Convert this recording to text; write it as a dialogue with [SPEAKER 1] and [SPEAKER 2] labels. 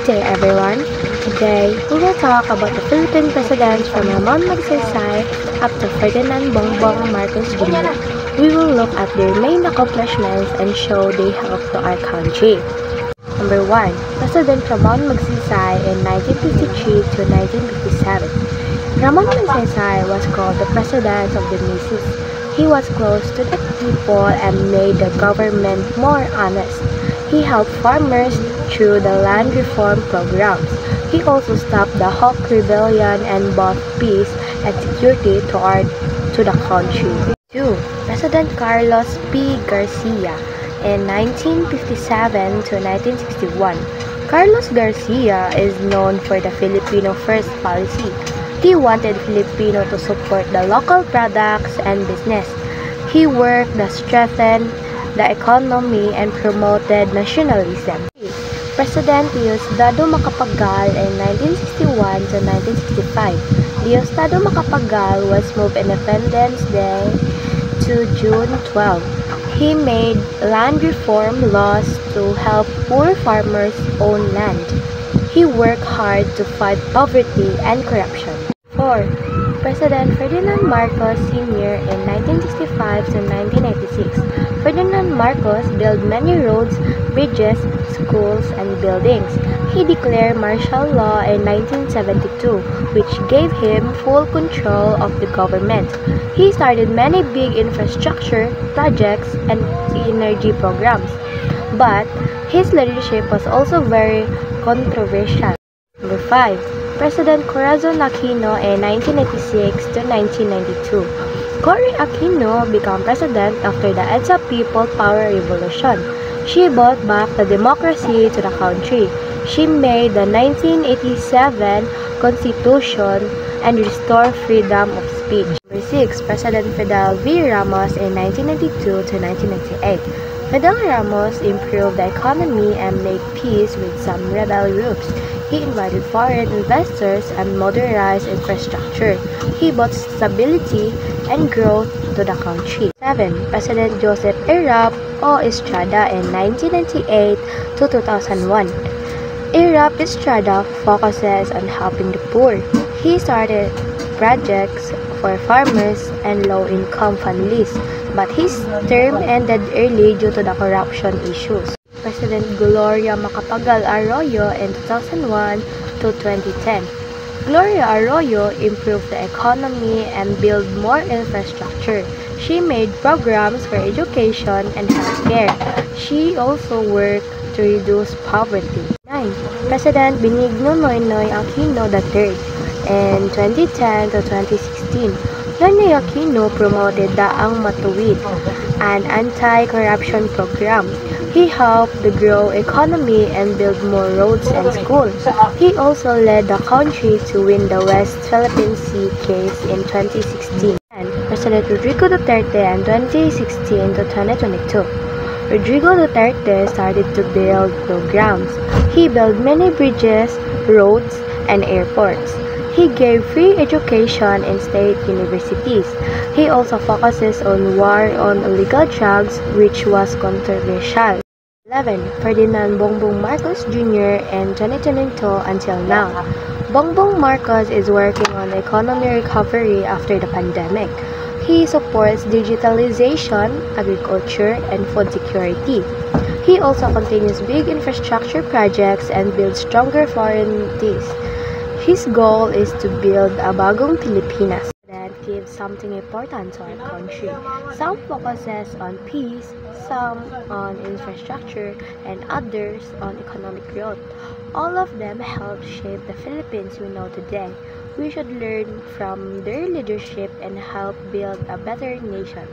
[SPEAKER 1] Good day everyone. Today we will talk about the Philippine presidents from Ramon Magsaysay up to Ferdinand Bongbong Marcos Jr. We will look at their main accomplishments and show they helped to our country. Number 1. President Ramon Magsaysay in 1953 to 1957. Ramon Magsaysay was called the President of the Masses. He was close to the people and made the government more honest. He helped farmers through the land reform programs. He also stopped the Hawk Rebellion and brought peace and security to the country. 2. President Carlos P. Garcia in 1957 to 1961. Carlos Garcia is known for the Filipino First policy. He wanted Filipino to support the local products and business. He worked to strengthen the economy and promoted nationalism. President Diosdado Macapagal in 1961 to 1965. Diosdado Macapagal was moved Independence Day to June 12. He made land reform laws to help poor farmers own land. He worked hard to fight poverty and corruption. 4. President Ferdinand Marcos Sr. in 1965 to 1996. Ferdinand Marcos built many roads, bridges, schools, and buildings. He declared martial law in 1972, which gave him full control of the government. He started many big infrastructure projects and energy programs, but his leadership was also very controversial. Number 5. President Corazon Aquino in 1986 to 1992. Cory Aquino became president after the EDSA People Power Revolution. She brought back the democracy to the country. She made the 1987 Constitution and restored freedom of speech. Number 6. President Fidel V. Ramos in 1992 to 1998. Fidel Ramos improved the economy and made peace with some rebel groups. He invited foreign investors and modernized infrastructure. He brought stability and growth to the country. 7. President Joseph Irap O. Estrada in 1998 to 2001. Irap Estrada focuses on helping the poor. He started projects for farmers and low-income families, but his term ended early due to the corruption issues. President Gloria Macapagal Arroyo in 2001 to 2010. Gloria Arroyo improved the economy and built more infrastructure. She made programs for education and healthcare. She also worked to reduce poverty. 9. President Benigno Noynoy Aquino III in 2010 to 2016. Noynoy Aquino promoted the Ang Matuwid, an anti-corruption program. He helped the grow economy and build more roads and schools. He also led the country to win the West Philippine Sea case in 2016. And President Rodrigo Duterte in 2016 to 2022. Rodrigo Duterte started to build programs. He built many bridges, roads, and airports. He gave free education in state universities. He also focuses on war on illegal drugs, which was controversial. 11. Ferdinand Bongbong Marcos Jr. in 2022 until now. Bongbong Marcos is working on economic recovery after the pandemic. He supports digitalization, agriculture, and food security. He also continues big infrastructure projects and builds stronger foreignties. His goal is to build a bagong Pilipinas that gives something important to our country. Some focuses on peace, some on infrastructure, and others on economic growth. All of them help shape the Philippines we know today. We should learn from their leadership and help build a better nation.